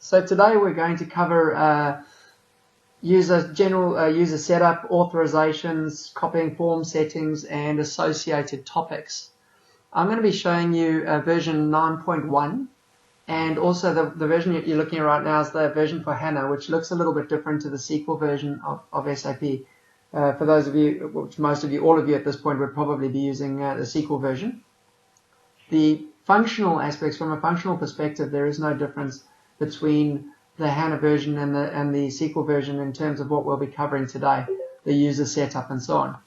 So today we're going to cover general user setup, authorizations, copying form settings, and associated topics. I'm going to be showing you version 9.1, and also the version you're looking at right now is the version for HANA, which looks a little bit different to the SQL version of SAP. For those of you, which most of you, all of you at this point would probably be using the SQL version. The functional aspects, from a functional perspective, there is no difference between the HANA version and the SQL version in terms of what we'll be covering today, the user setup and so on.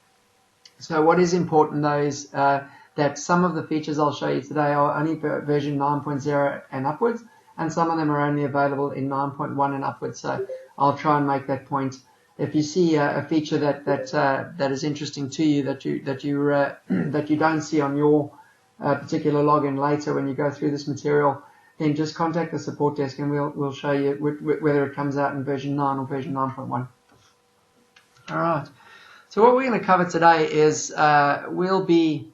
So what is important though is that some of the features I'll show you today are only for version 9.0 and upwards, and some of them are only available in 9.1 and upwards. So I'll try and make that point. If you see a feature that is interesting to you that you don't see on your particular login later when you go through this material, then just contact the support desk and we'll show you whether it comes out in version 9 or version 9.1. All right. So what we're going to cover today is we'll be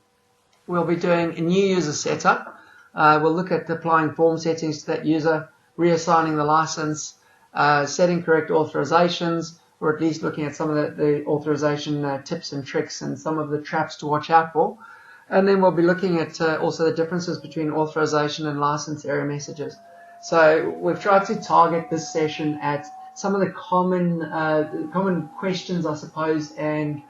doing a new user setup. We'll look at applying form settings to that user, reassigning the license, setting correct authorizations, or at least looking at some of the authorization tips and tricks and some of the traps to watch out for. And then we'll be looking at also the differences between authorization and license error messages. So we've tried to target this session at some of the common questions, I suppose, and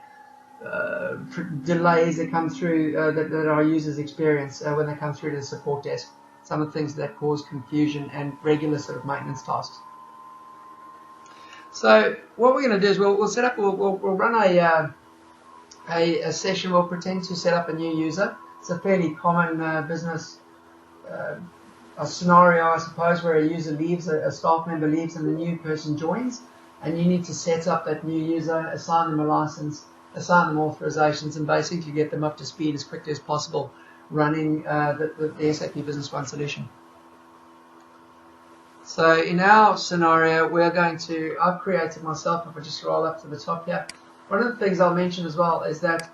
delays that come through that our users experience when they come through to the support desk. Some of the things that cause confusion and regular sort of maintenance tasks. So what we're going to do is we'll run a session. We'll pretend to set up a new user. It's a fairly common business a scenario, I suppose, where a user leaves, a staff member leaves, and the new person joins, and you need to set up that new user, assign them a license, assign them authorizations, and basically get them up to speed as quickly as possible running the SAP Business One solution. So in our scenario, I've created myself, if I just roll up to the top here. One of the things I'll mention as well is that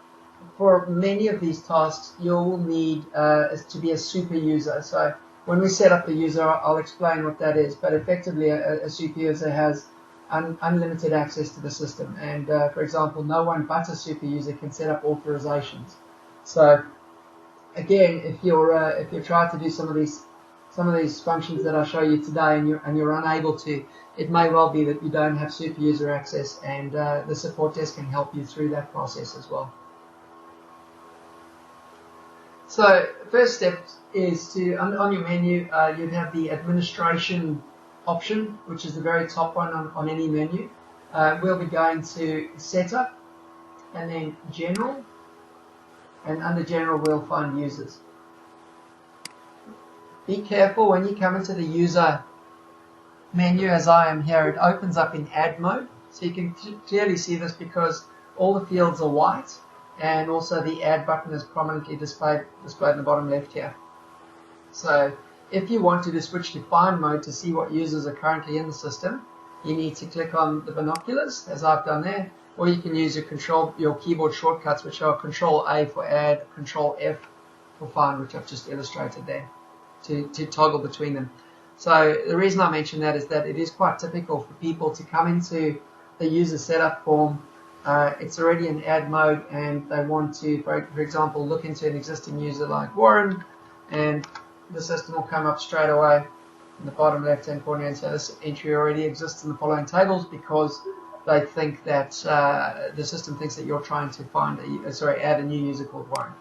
for many of these tasks, you'll need to be a super user. So when we set up the user, I'll explain what that is. But effectively, a super user has unlimited access to the system. And for example, no one but a super user can set up authorizations. So again, if you're trying to do some of these functions that I'll show you today and you're unable to, it may well be that you don't have super user access, and the support desk can help you through that process as well. So first step is on your menu, you'd have the administration option, which is the very top one on any menu. We'll be going to setup and then general, and under general we'll find users. Be careful when you come into the user menu, as I am here, it opens up in add mode. So you can clearly see this because all the fields are white, and also the add button is prominently displayed in the bottom left here. So if you wanted to switch to find mode to see what users are currently in the system, you need to click on the binoculars, as I've done there, or you can use your keyboard shortcuts, which are Control A for add, Control F for find, which I've just illustrated there, to toggle between them. So the reason I mention that is that it is quite typical for people to come into the user setup form. It's already in add mode, and they want to, for example, look into an existing user like Warren, and the system will come up straight away in the bottom left-hand corner and say this entry already exists in the following tables, because they think that the system thinks that you're trying to add a new user called Warren.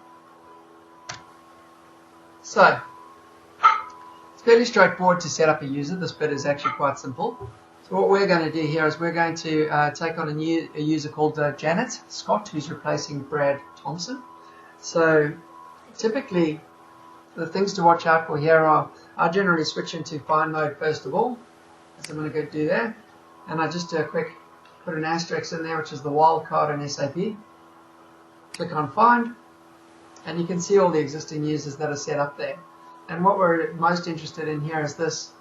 So it's fairly straightforward to set up a user. This bit is actually quite simple. So what we're going to do here is we're going to take on a user called Janet Scott, who's replacing Brad Thompson. So typically, the things to watch out for here are, I generally switch into find mode first of all, so I'm going to go do that, and I just do a quick, put an asterisk in there, which is the wildcard in SAP. Click on find, and you can see all the existing users that are set up there. And what we're most interested in here is this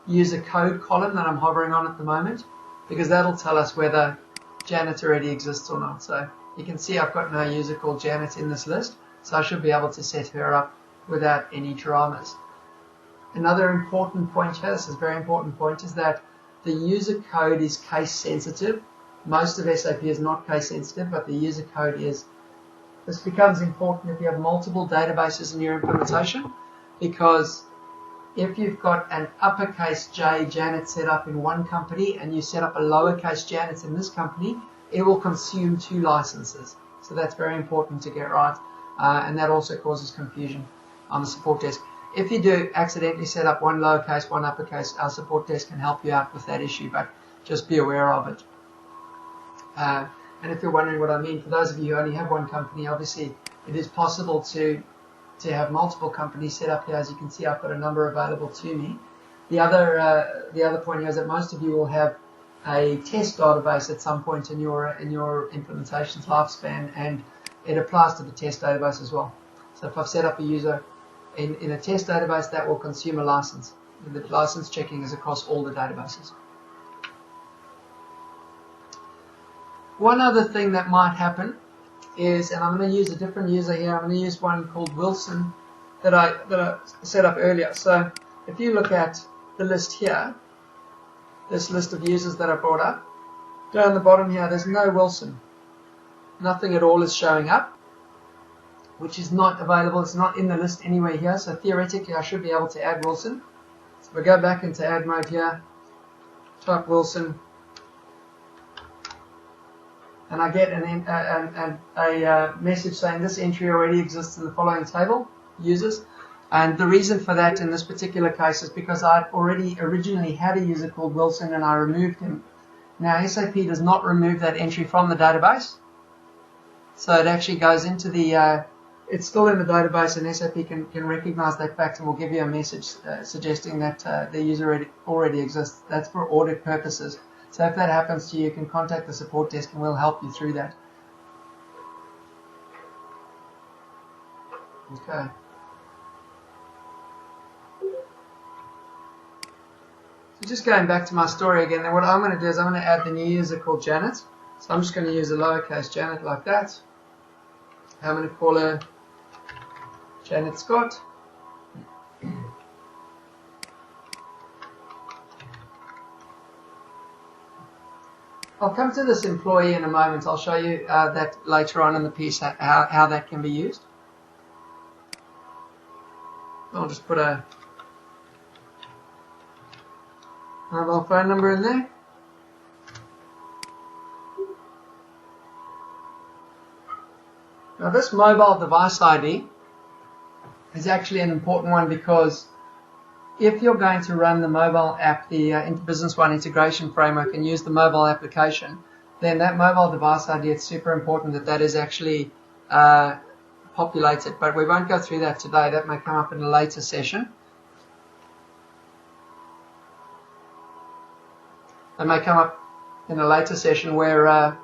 user code column that I'm hovering on at the moment, because that'll tell us whether Janet already exists or not. So you can see I've got no user called Janet in this list, so I should be able to set her up without any dramas. Another important point here, this is a very important point, is that the user code is case sensitive. Most of SAP is not case sensitive, but the user code is. This becomes important if you have multiple databases in your implementation, because if you've got an uppercase J Janet set up in one company and you set up a lowercase Janet in this company, it will consume 2 licenses. So that's very important to get right, and that also causes confusion on the support desk. If you do accidentally set up one lowercase, one uppercase, our support desk can help you out with that issue, but just be aware of it. And if you're wondering what I mean, for those of you who only have one company, obviously it is possible to have multiple companies set up here. As you can see, I've got a number available to me. The other point here is that most of you will have a test database at some point in your implementation's lifespan, and it applies to the test database as well. So if I've set up a user in a test database, that will consume a license. The license checking is across all the databases. One other thing that might happen is, and I'm going to use a different user here, I'm going to use one called Wilson that I set up earlier. So if you look at the list here, this list of users that I brought up, down the bottom here there's no Wilson. Nothing at all is showing up, which is not available. It's not in the list anywhere here, so theoretically I should be able to add Wilson. So if I go back into add mode here, type Wilson, and I get a message saying this entry already exists in the following table, users. And the reason for that in this particular case is because I already originally had a user called Wilson and I removed him. Now SAP does not remove that entry from the database, so it actually goes into the, it's still in the database, and SAP can recognize that fact and will give you a message suggesting that the user already exists. That's for audit purposes. So if that happens to you, you can contact the support desk and we'll help you through that. Okay. So just going back to my story again, then what I'm going to do is I'm going to add the new user called Janet. So I'm just going to use a lowercase Janet like that. I'm going to call her Janet Scott. I'll come to this employee in a moment. I'll show you that later on in the piece, how that can be used. I'll just put a mobile phone number in there. Now this mobile device ID is actually an important one, because if you're going to run the mobile app, the Business One integration framework, and use the mobile application, then that mobile device ID, it's super important that that is actually populated. But we won't go through that today. That may come up in a later session. That may come up in a later session where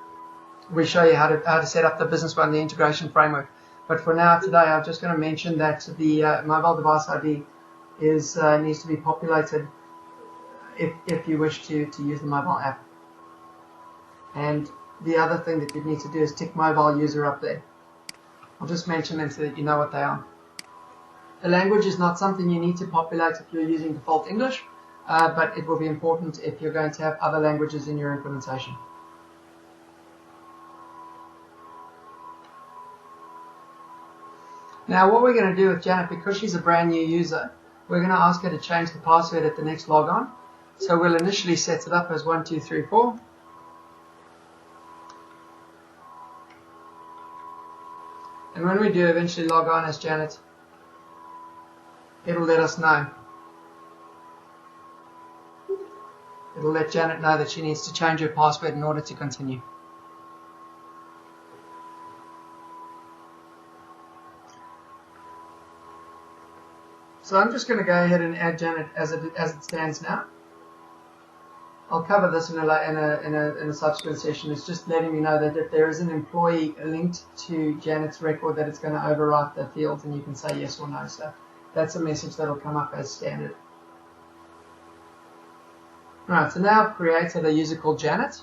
we show you how to set up the Business One, the integration framework. But for now, today, I'm just going to mention that the mobile device ID needs to be populated if you wish to use the mobile app. And the other thing that you need to do is tick mobile user up there. I'll just mention them so that you know what they are. The language is not something you need to populate if you're using default English, but it will be important if you're going to have other languages in your implementation. Now what we're going to do with Janet, because she's a brand new user, we're going to ask her to change the password at the next logon. So we'll initially set it up as 1234. And when we do eventually log on as Janet, it'll let us know. It'll let Janet know that she needs to change her password in order to continue. So I'm just going to go ahead and add Janet as it stands now. I'll cover this in a subsequent session. It's just letting me know that if there is an employee linked to Janet's record, that it's going to overwrite the fields, and you can say yes or no. So that's a message that will come up as standard. Right, so now I've created a user called Janet.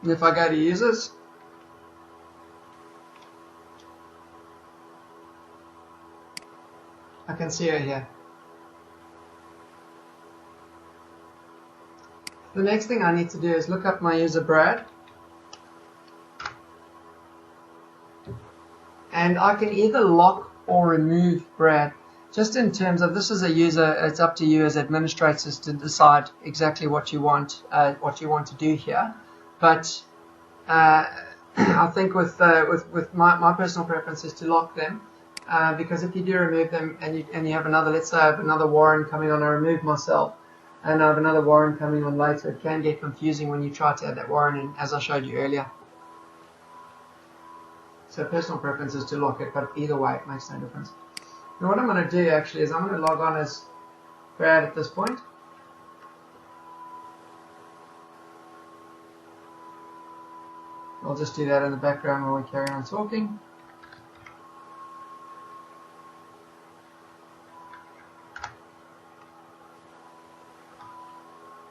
And if I go to users, I can see her here. The next thing I need to do is look up my user Brad, and I can either lock or remove Brad. Just in terms of, this is a user, it's up to you as administrators to decide exactly what you want to do here. But I think with my personal preference is to lock them, because if you do remove them and you have another, let's say I have another warrant coming on, I remove myself, and I have another warrant coming on later, it can get confusing when you try to add that warrant in, as I showed you earlier. So personal preference is to lock it, but either way it makes no difference. Now what I'm going to do actually is I'm going to log on as Brad at this point. I'll just do that in the background while we carry on talking.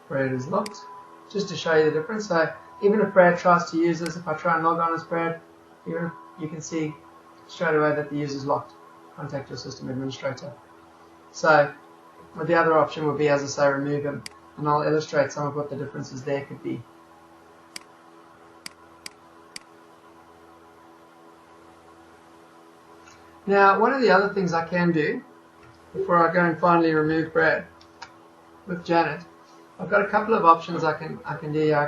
Brad is locked, just to show you the difference. So even if Brad tries to use this, if I try and log on as Brad, you can see straight away that the user is locked. Contact your system administrator. So the other option would be, as I say, remove him, and I'll illustrate some of what the differences there could be. Now, one of the other things I can do before I go and finally remove Brad with Janet, I've got a couple of options I can do here. I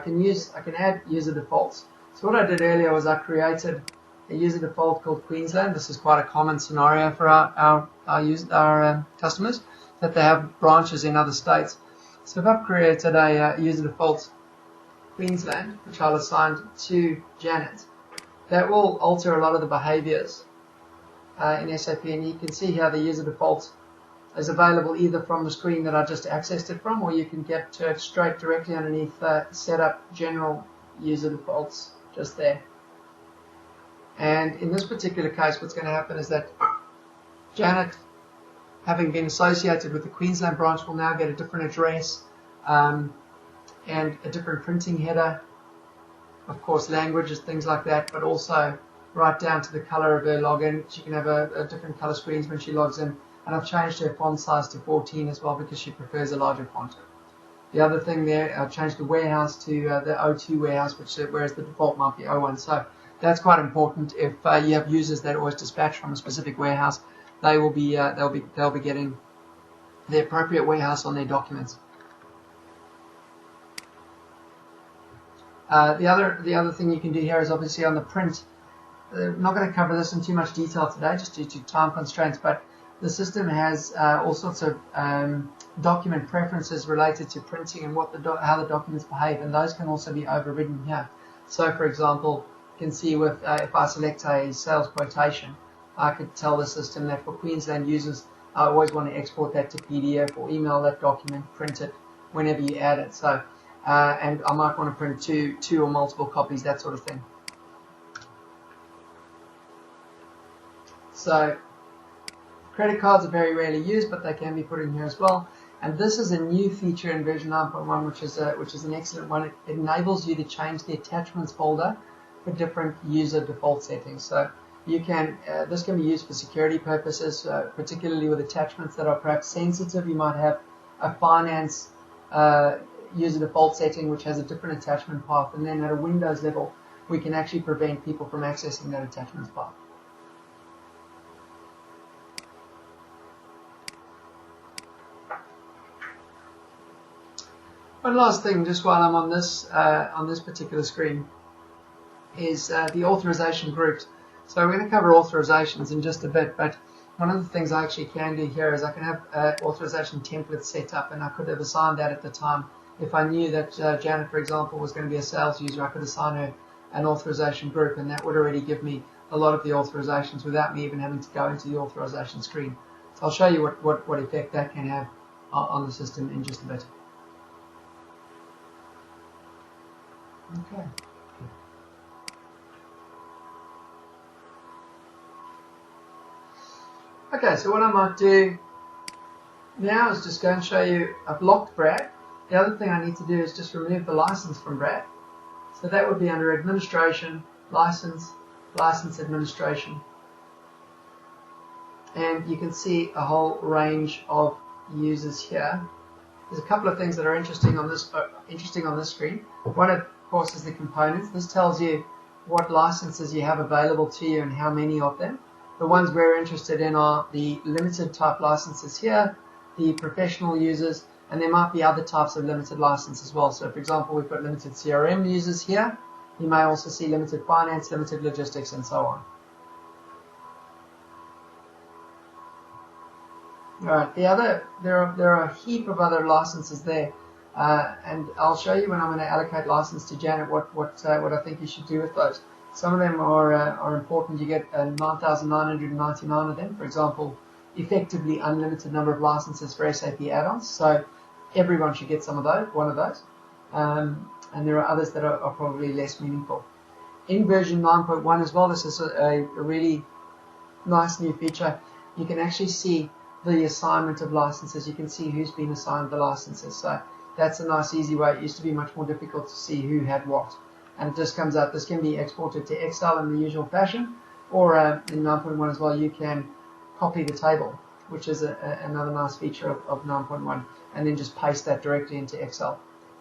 can add user defaults. So what I did earlier was I created a user default called Queensland. This is quite a common scenario for our customers, that they have branches in other states. So if I've created a user default Queensland, which I'll assign to Janet, that will alter a lot of the behaviors in SAP, and you can see here the user default is available either from the screen that I just accessed it from, or you can get to it straight directly underneath setup general user defaults just there. And in this particular case, what's going to happen is that Janet, having been associated with the Queensland branch, will now get a different address and a different printing header, of course languages, things like that, but also right down to the color of her login. She can have a different color screens when she logs in, and I've changed her font size to 14 as well because she prefers a larger font. The other thing there, I've changed the warehouse to the O2 warehouse, whereas the default might be O1. So that's quite important. If you have users that always dispatch from a specific warehouse, they will be they'll be getting the appropriate warehouse on their documents. The other thing you can do here is obviously on the print. I'm not going to cover this in too much detail today, just due to time constraints, but the system has all sorts of document preferences related to printing and how the documents behave, and those can also be overridden here. So, for example, you can see with if I select a sales quotation, I could tell the system that for Queensland users, I always want to export that to PDF or email that document, print it whenever you add it. So, and I might want to print two or multiple copies, that sort of thing. So, credit cards are very rarely used, but they can be put in here as well. And this is a new feature in version 9.1, which is an excellent one. It enables you to change the attachments folder for different user default settings. So you can this can be used for security purposes, particularly with attachments that are perhaps sensitive. You might have a finance user default setting which has a different attachment path, and then at a Windows level, we can actually prevent people from accessing that attachment path. One last thing, just while I'm on this particular screen, is the authorization groups. So we're going to cover authorizations in just a bit, but one of the things I actually can do here is I can have authorization templates set up, and I could have assigned that at the time. If I knew that Janet, for example, was going to be a sales user, I could assign her an authorization group, and that would already give me a lot of the authorizations without me even having to go into the authorization screen. So I'll show you what effect that can have on the system in just a bit. Okay. Okay, so what I might do now is just go and show you, I've locked Brad. The other thing I need to do is just remove the license from Brad. So that would be under Administration, License, License Administration. and you can see a whole range of users here. There's a couple of things that are interesting on this screen. One, of course, is the components. This tells you what licenses you have available to you and how many of them. The ones we're interested in are the limited type licenses here, the professional users, and there might be other types of limited license as well. So for example, we've got limited CRM users here. You may also see limited finance, limited logistics, and so on. Alright, there are a heap of other licenses there, and I'll show you when I'm going to allocate license to Janet what I think you should do with those. Some of them are important. You get 9,999 of them. For example, effectively unlimited number of licenses for SAP add-ons. So everyone should get one of those. And there are others that are probably less meaningful. In version 9.1 as well, this is a really nice new feature. You can actually see the assignment of licenses. You can see who's been assigned the licenses. So that's a nice, easy way. It used to be much more difficult to see who had what. And it just comes out. This can be exported to Excel in the usual fashion, or in 9.1 as well, you can copy the table, which is another nice feature of 9.1, and then just paste that directly into Excel.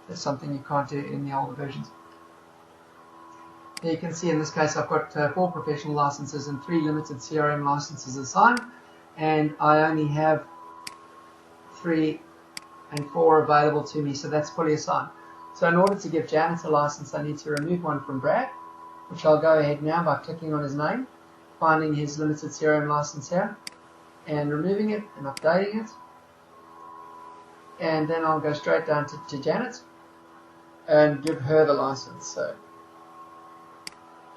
That's something you can't do in the older versions. Here you can see in this case I've got 4 professional licenses and 3 limited CRM licenses assigned, and I only have 3 and 4 available to me, so that's fully assigned. So in order to give Janet a license, I need to remove one from Brad, which I'll go ahead now by clicking on his name, finding his limited CRM license here, and removing it and updating it. And then I'll go straight down to Janet and give her the license. So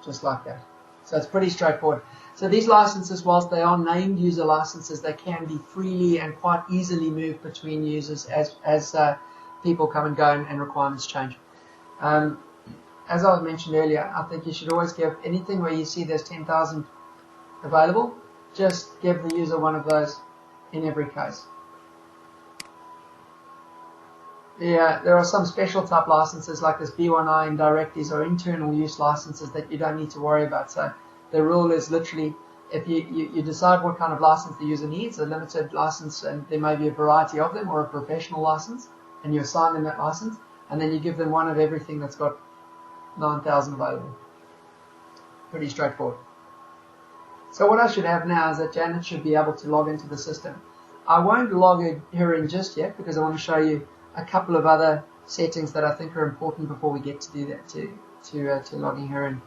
just like that. So it's pretty straightforward. So these licenses, whilst they are named user licenses, they can be freely and quite easily moved between users as people come and go and requirements change. As I mentioned earlier, I think you should always give anything where you see there's 10,000 available, just give the user one of those in every case. Yeah, there are some special type licenses like this B1I indirect. These are internal use licenses that you don't need to worry about. So the rule is literally, if you decide what kind of license the user needs, a limited license, and there may be a variety of them, or a professional license, and you assign them that license, and then you give them one of everything that's got 9,000 available. Pretty straightforward. So what I should have now is that Janet should be able to log into the system. I won't log her in just yet because I want to show you a couple of other settings that I think are important before we get to do that, to logging her in.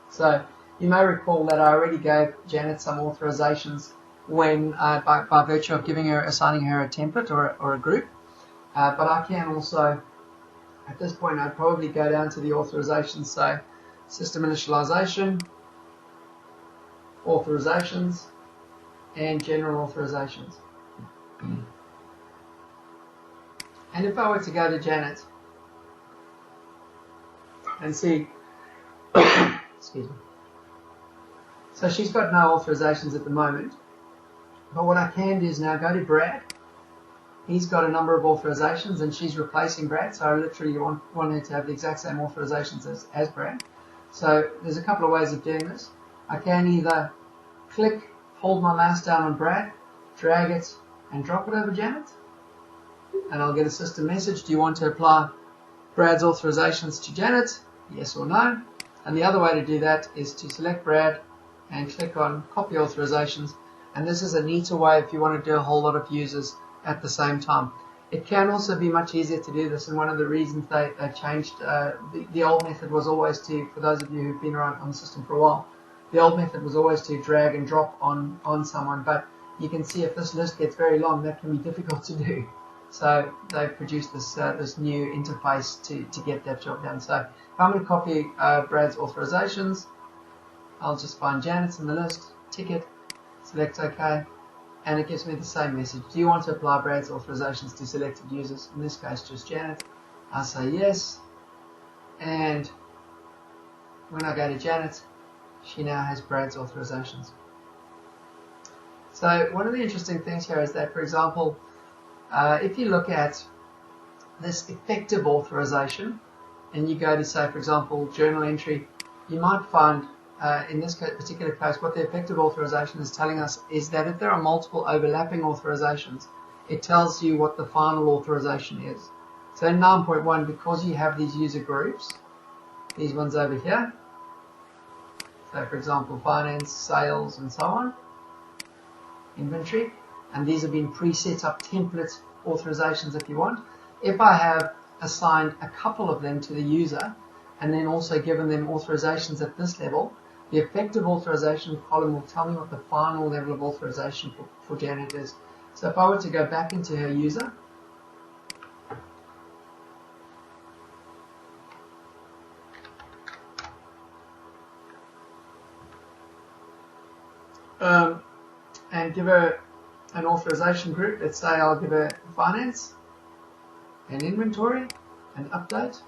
So you may recall that I already gave Janet some authorizations when by virtue of assigning her a template or a group. But I can also, at this point, I'd probably go down to the authorizations, so system initialization, authorizations, and general authorizations. And if I were to go to Janet and see, excuse me, so she's got no authorizations at the moment, but what I can do is now go to Brad. He's got a number of authorizations and she's replacing Brad, so I literally want her to have the exact same authorizations as Brad. So there's a couple of ways of doing this. I can either hold my mouse down on Brad, drag it and drop it over Janet, and I'll get a system message. Do you want to apply Brad's authorizations to Janet? Yes or no. And the other way to do that is to select Brad and click on copy authorizations. And this is a neater way if you want to do a whole lot of users at the same time. It can also be much easier to do this, and one of the reasons they changed, the old method was always to, for those of you who've been around on the system for a while, the old method was always to drag and drop on someone, but you can see if this list gets very long, that can be difficult to do. So they've produced this new interface to get that job done. So if I'm going to copy Brad's authorizations, I'll just find Janet's in the list, tick it, select OK, and it gives me the same message. Do you want to apply Brad's authorizations to selected users? In this case, just Janet. I say yes, and when I go to Janet, she now has Brad's authorizations. So one of the interesting things here is that, for example, if you look at this effective authorization and you go to, say, for example, journal entry, you might find in this particular case, what the effective authorization is telling us is that if there are multiple overlapping authorizations, it tells you what the final authorization is. So in 9.1, because you have these user groups, these ones over here, so for example, finance, sales, and so on, inventory, and these have been pre-set up template authorizations if you want. If I have assigned a couple of them to the user and then also given them authorizations at this level, the effective authorization column will tell me what the final level of authorization for Janet is. So if I were to go back into her user, and give her an authorization group, let's say I'll give her finance and inventory and update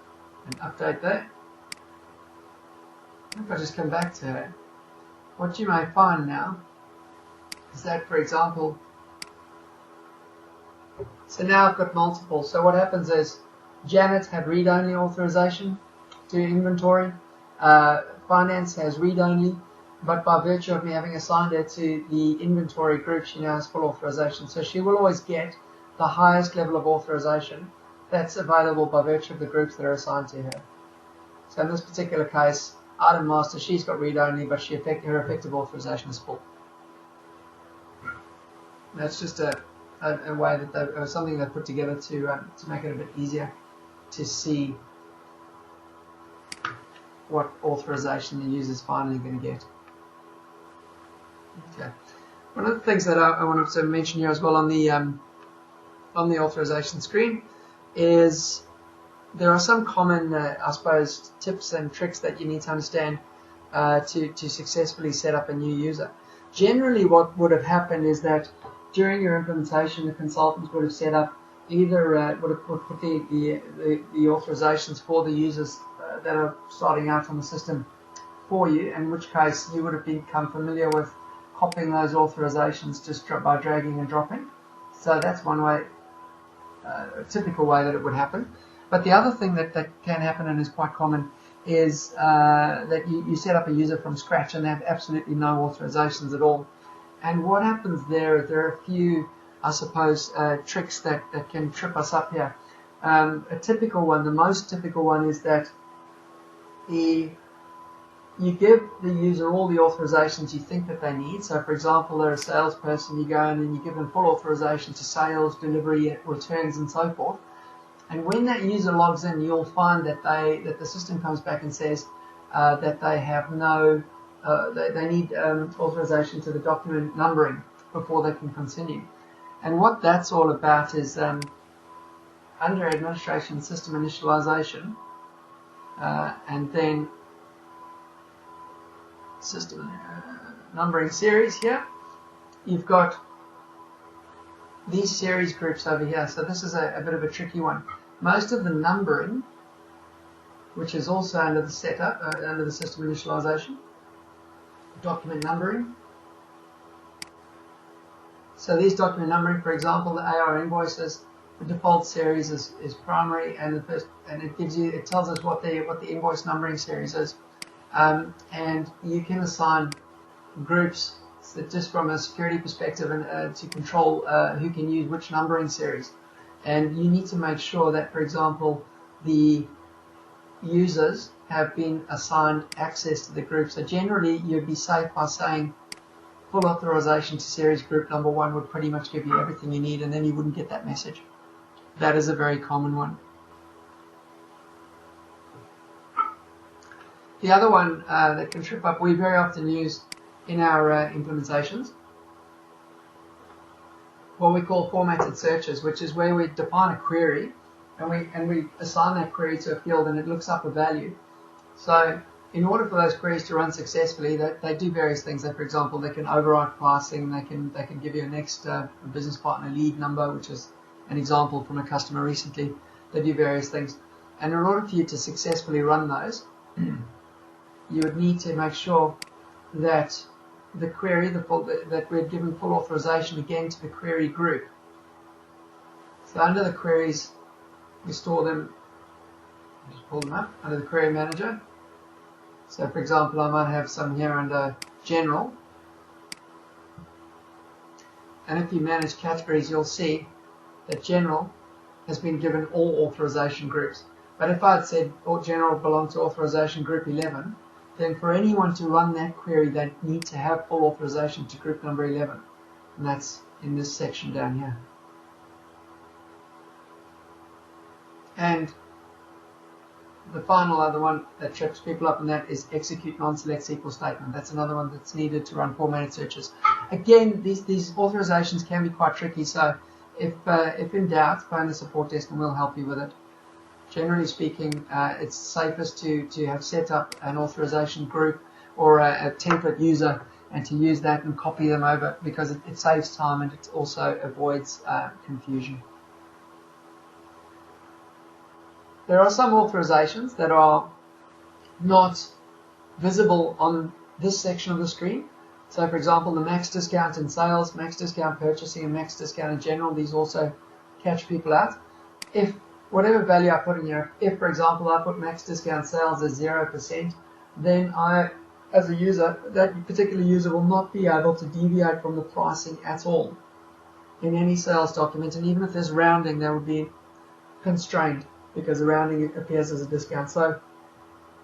that. If I just come back to her, what you may find now is that, for example, so now I've got multiple. So what happens is Janet had read-only authorization to inventory, finance has read-only, but by virtue of me having assigned her to the inventory group, she now has full authorization. So she will always get the highest level of authorization that's available by virtue of the groups that are assigned to her. So in this particular case, item master, she's got read-only, but her effective authorization is full. That's just a way that something they put together to make it a bit easier to see what authorization the user is finally going to get. Okay. One of the things that I wanted to mention here as well on the authorization screen is there are some common, I suppose, tips and tricks that you need to understand to successfully set up a new user. Generally, what would have happened is that during your implementation, the consultants would have set up either would have put the authorizations for the users that are starting out on the system for you, in which case you would have become familiar with copying those authorizations just by dragging and dropping. So that's one way, a typical way that it would happen. But the other thing that can happen and is quite common is that you set up a user from scratch and they have absolutely no authorizations at all. And what happens there are a few, I suppose, tricks that can trip us up here. A typical one, the most typical one, is that you give the user all the authorizations you think that they need. So for example, they're a salesperson, you go in and you give them full authorization to sales, delivery, returns, and so forth. And when that user logs in, you'll find that the system comes back and says that they have no, they need authorization to the document numbering before they can continue. And what that's all about is under administration system initialization, and then system numbering series here, you've got these series groups over here. So this is a bit of a tricky one. Most of the numbering, which is also under the setup, under the system initialization, document numbering. So these document numbering, for example, the AR invoices, the default series is primary, and it tells us what the invoice numbering series is. And you can assign groups just from a security perspective and to control who can use which numbering series. And you need to make sure that, for example, the users have been assigned access to the group. So generally, you'd be safe by saying full authorization to series group number 1 would pretty much give you everything you need, and then you wouldn't get that message. That is a very common one. The other one that can trip up, we very often use in our implementations what we call formatted searches, which is where we define a query and we assign that query to a field and it looks up a value. So in order for those queries to run successfully, they do various things. For example, they can override pricing, they can give you a next business partner lead number, which is an example from a customer recently. They do various things. And in order for you to successfully run those, you would need to make sure that the query, that we're given full authorization again to the query group. So under the queries, we store them, just pull them up, under the query manager. So for example, I might have some here under General. And if you manage categories, you'll see that General has been given all authorization groups. But if I had said General belongs to authorization group 11, then for anyone to run that query, they need to have full authorization to group number 11. And that's in this section down here. And the final other one that trips people up in that is execute non-select SQL statement. That's another one that's needed to run formatted searches. Again, these authorizations can be quite tricky, so if in doubt, phone the support desk and we'll help you with it. Generally speaking, it's safest to have set up an authorization group or a template user and to use that and copy them over, because it saves time and it also avoids confusion. There are some authorizations that are not visible on this section of the screen. So for example, the max discount in sales, max discount purchasing, and max discount in general, these also catch people out. If whatever value I put in here, if for example I put max discount sales as 0%, then I, as a user, that particular user will not be able to deviate from the pricing at all in any sales document, and even if there's rounding, they will be constrained because the rounding appears as a discount. So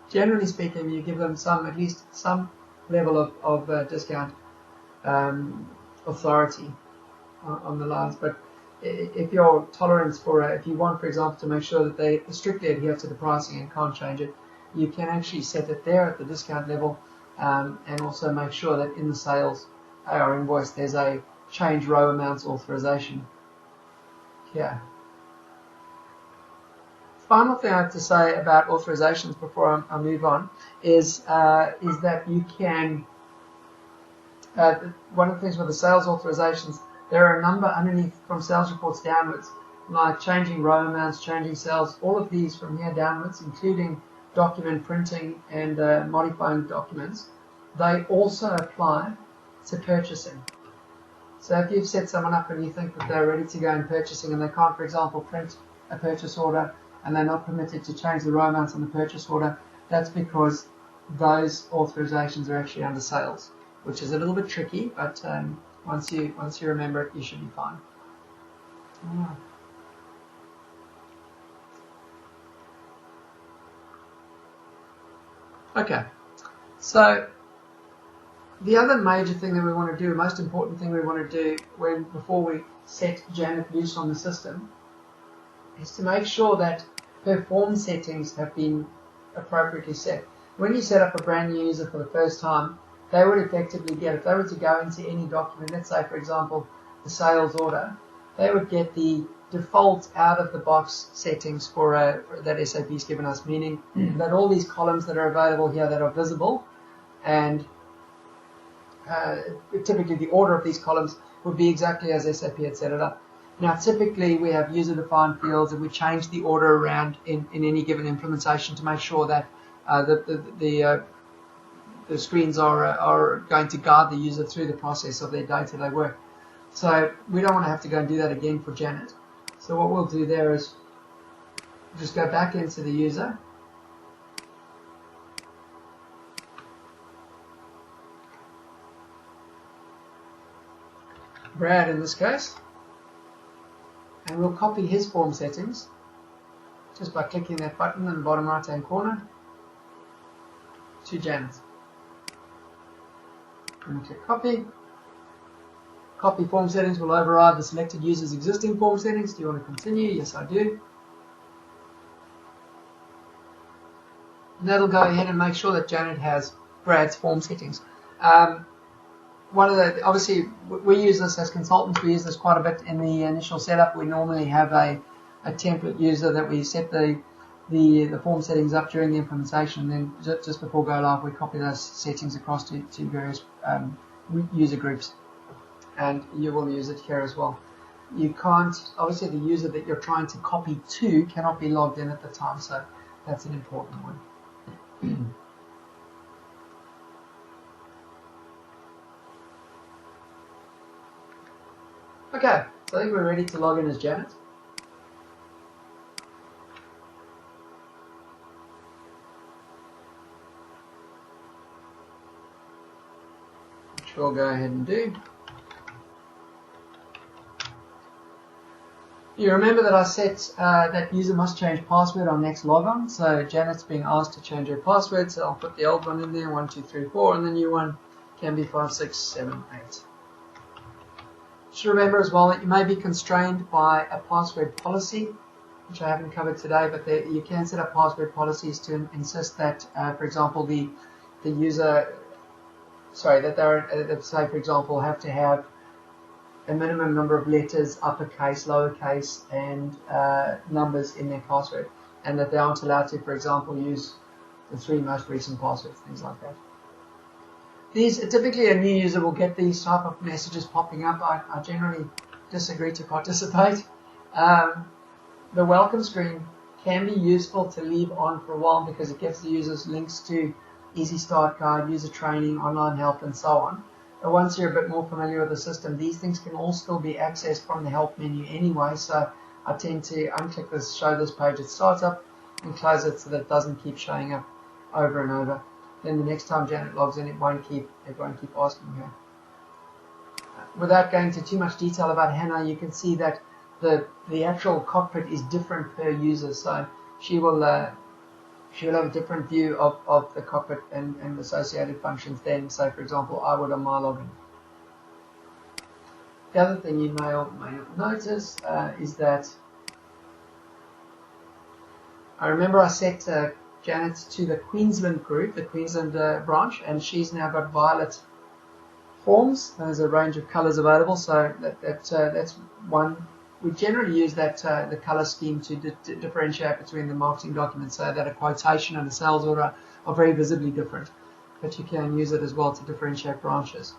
generally speaking, you give them at least some level of discount authority on the lines. But if your tolerance for, if you want, for example, to make sure that they strictly adhere to the pricing and can't change it, you can actually set it there at the discount level, and also make sure that in the sales or invoice there's a change row amounts authorization here. Final thing I have to say about authorizations before I move on is that you can, one of the things with the sales authorizations, there are a number underneath from sales reports downwards, like changing row amounts, changing sales, all of these from here downwards, including document printing and modifying documents, they also apply to purchasing. So if you've set someone up and you think that they're ready to go in purchasing and they can't, for example, print a purchase order, and they're not permitted to change the row amounts on the purchase order, that's because those authorizations are actually under sales, which is a little bit tricky, but once you remember it, you should be fine. Okay, so the other major thing that we want to do, most important thing we want to do before we set Janet loose on the system, is to make sure that her form settings have been appropriately set. When you set up a brand new user for the first time, they would effectively get, if they were to go into any document, let's say for example the sales order, they would get the default out-of-the-box settings for that SAP's given us, meaning that all these columns that are available here that are visible, and typically the order of these columns would be exactly as SAP had set it up. Now typically we have user-defined fields and we change the order around in any given implementation to make sure that the screens are going to guide the user through the process of their day-to-day work. So we don't want to have to go and do that again for Janet. So what we'll do there is just go back into the user, Brad in this case, and we'll copy his form settings just by clicking that button in the bottom right hand corner to Janet. And click copy. Copy form settings will override the selected user's existing form settings. Do you want to continue? Yes, I do. And that'll go ahead and make sure that Janet has Brad's form settings. Obviously, we use this as consultants. We use this quite a bit in the initial setup. We normally have a template user that we set the form settings up during the implementation, and then just before go live, we copy those settings across to various user groups. And you will use it here as well. You can't, obviously the user that you're trying to copy to cannot be logged in at the time, so that's an important one. Okay, so I think we're ready to log in as Janet. which we'll go ahead and do. You remember that I set that user must change password on next logon. So Janet's being asked to change her password, so I'll put the old one in there, 1, 2, 3, 4, and the new one can be 5, 6, 7, 8. Just remember as well that you may be constrained by a password policy, which I haven't covered today, but you can set up password policies to insist that, for example, the user, that say, for example, have to have a minimum number of letters, uppercase, lowercase, and numbers in their password, and that they aren't allowed to, for example, use the 3 most recent passwords, things like that. Typically a new user will get these type of messages popping up. I generally disagree to participate. The welcome screen can be useful to leave on for a while because it gives the users links to Easy Start Guide, user training, online help, and so on. But once you're a bit more familiar with the system, these things can all still be accessed from the help menu anyway, so I tend to unclick this, show this page at startup, and close it so that it doesn't keep showing up over and over. Then the next time Janet logs in, it won't keep asking her. Without going into too much detail about Hannah, you can see that the actual cockpit is different per user, so she will have a different view of the cockpit and associated functions then, say for example I would on my login. The other thing you may or may not notice is that I remember I set Janet to the Queensland group, the Queensland branch, and she's now got violet forms. There's a range of colors available, so that's one. We generally use that the color scheme to differentiate between the marketing documents, so that a quotation and a sales order are very visibly different, but you can use it as well to differentiate branches.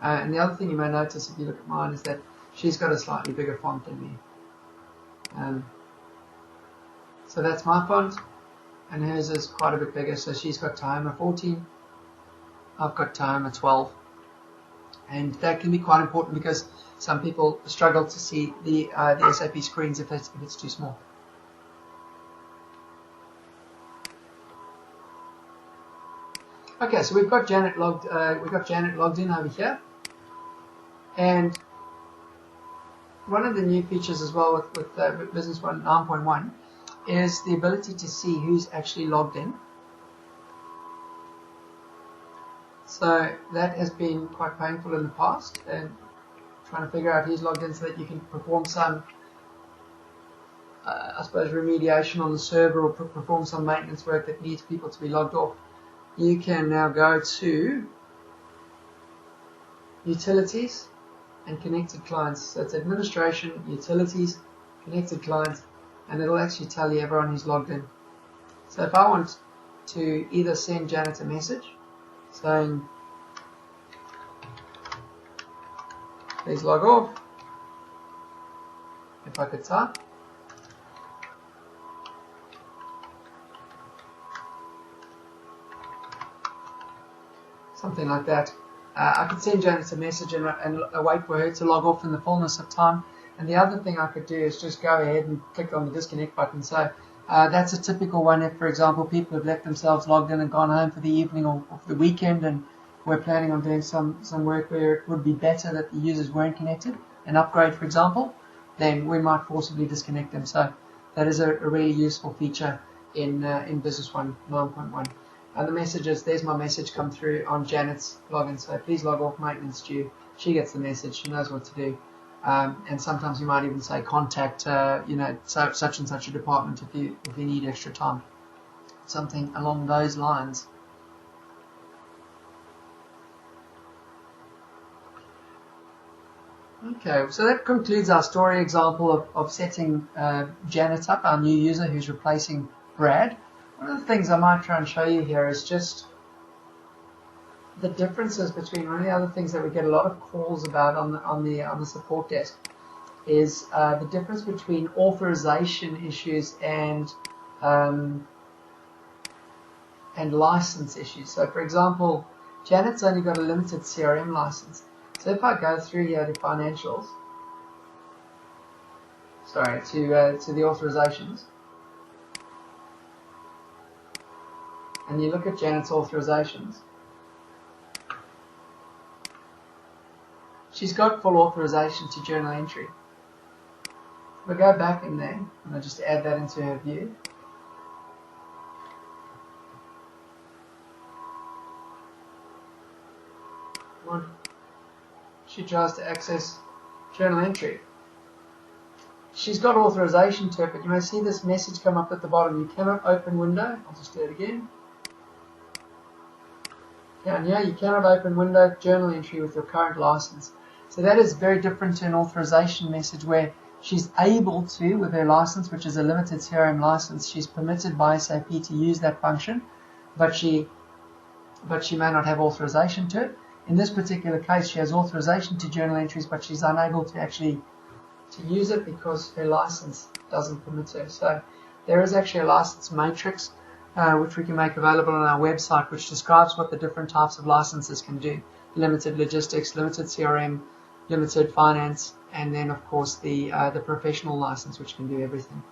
And the other thing you may notice if you look at mine is that she's got a slightly bigger font than me. So that's my font, and hers is quite a bit bigger, so she's got Tahoma 14, I've got Tahoma 12. And that can be quite important because some people struggle to see the SAP screens if it's too small. Okay, so we've got Janet logged in over here, and one of the new features as well with Business 9.1 is the ability to see who's actually logged in. So that has been quite painful in the past, and trying to figure out who's logged in so that you can perform some, I suppose, remediation on the server or perform some maintenance work that needs people to be logged off. You can now go to Utilities and Connected Clients. So it's Administration, Utilities, Connected Clients, and it'll actually tell you everyone who's logged in. So if I want to either send Janet a message saying please log off, if I could type, something like that, I could send Janet a message and wait for her to log off in the fullness of time. And the other thing I could do is just go ahead and click on the disconnect button. So that's a typical one if, for example, people have left themselves logged in and gone home for the evening or for the weekend, and we're planning on doing some work where it would be better that the users weren't connected, an upgrade for example, then we might forcibly disconnect them. So that is a really useful feature in Business 9.1. And the messages, there's my message come through on Janet's login. So please log off, maintenance due. She gets the message, she knows what to do. And sometimes you might even say contact such and such a department if you need extra time. Something along those lines. Okay, so that concludes our story example of setting Janet up, our new user who's replacing Brad. One of the things I might try and show you here is just the differences between one of the other things that we get a lot of calls about on the support desk is the difference between authorization issues and license issues. So, for example, Janet's only got a limited CRM license. So if I go through here to financials, to the authorizations, and you look at Janet's authorizations, she's got full authorization to journal entry. We'll go back in there, and I'll just add that into her view. She tries to access journal entry. She's got authorization to it, but you may see this message come up at the bottom. You cannot open window. I'll just do it again. Down here, you cannot open window journal entry with your current license. So that is very different to an authorization message where she's able to, with her license, which is a limited CRM license, she's permitted by SAP to use that function, but she may not have authorization to it. In this particular case, she has authorization to journal entries, but she's unable to actually use it because her license doesn't permit her. So there is actually a license matrix which we can make available on our website, which describes what the different types of licenses can do. Limited logistics, limited CRM, limited finance, and then of course the professional license, which can do everything.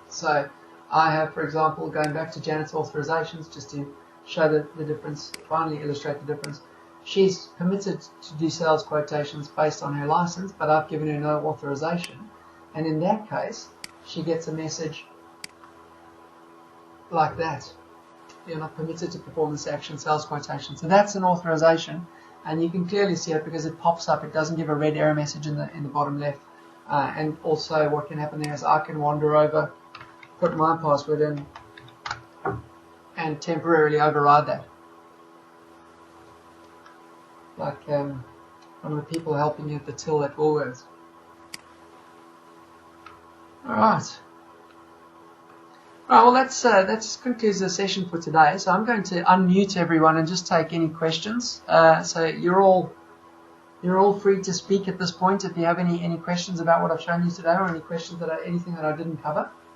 So I have, for example, going back to Janet's authorizations, just to show the difference, finally illustrate the difference. She's permitted to do sales quotations based on her license, but I've given her no authorization. And in that case, she gets a message like that. You're not permitted to perform this action, sales quotation. So that's an authorization, and you can clearly see it because it pops up. It doesn't give a red error message in the bottom left. And also what can happen there is I can wander over, put my password in, and temporarily override that. Like one of the people helping you at the till at Woolworths. Alright. Well, that concludes the session for today. So I'm going to unmute everyone and just take any questions. So you're all free to speak at this point if you have any questions about what I've shown you today, or any questions anything that I didn't cover.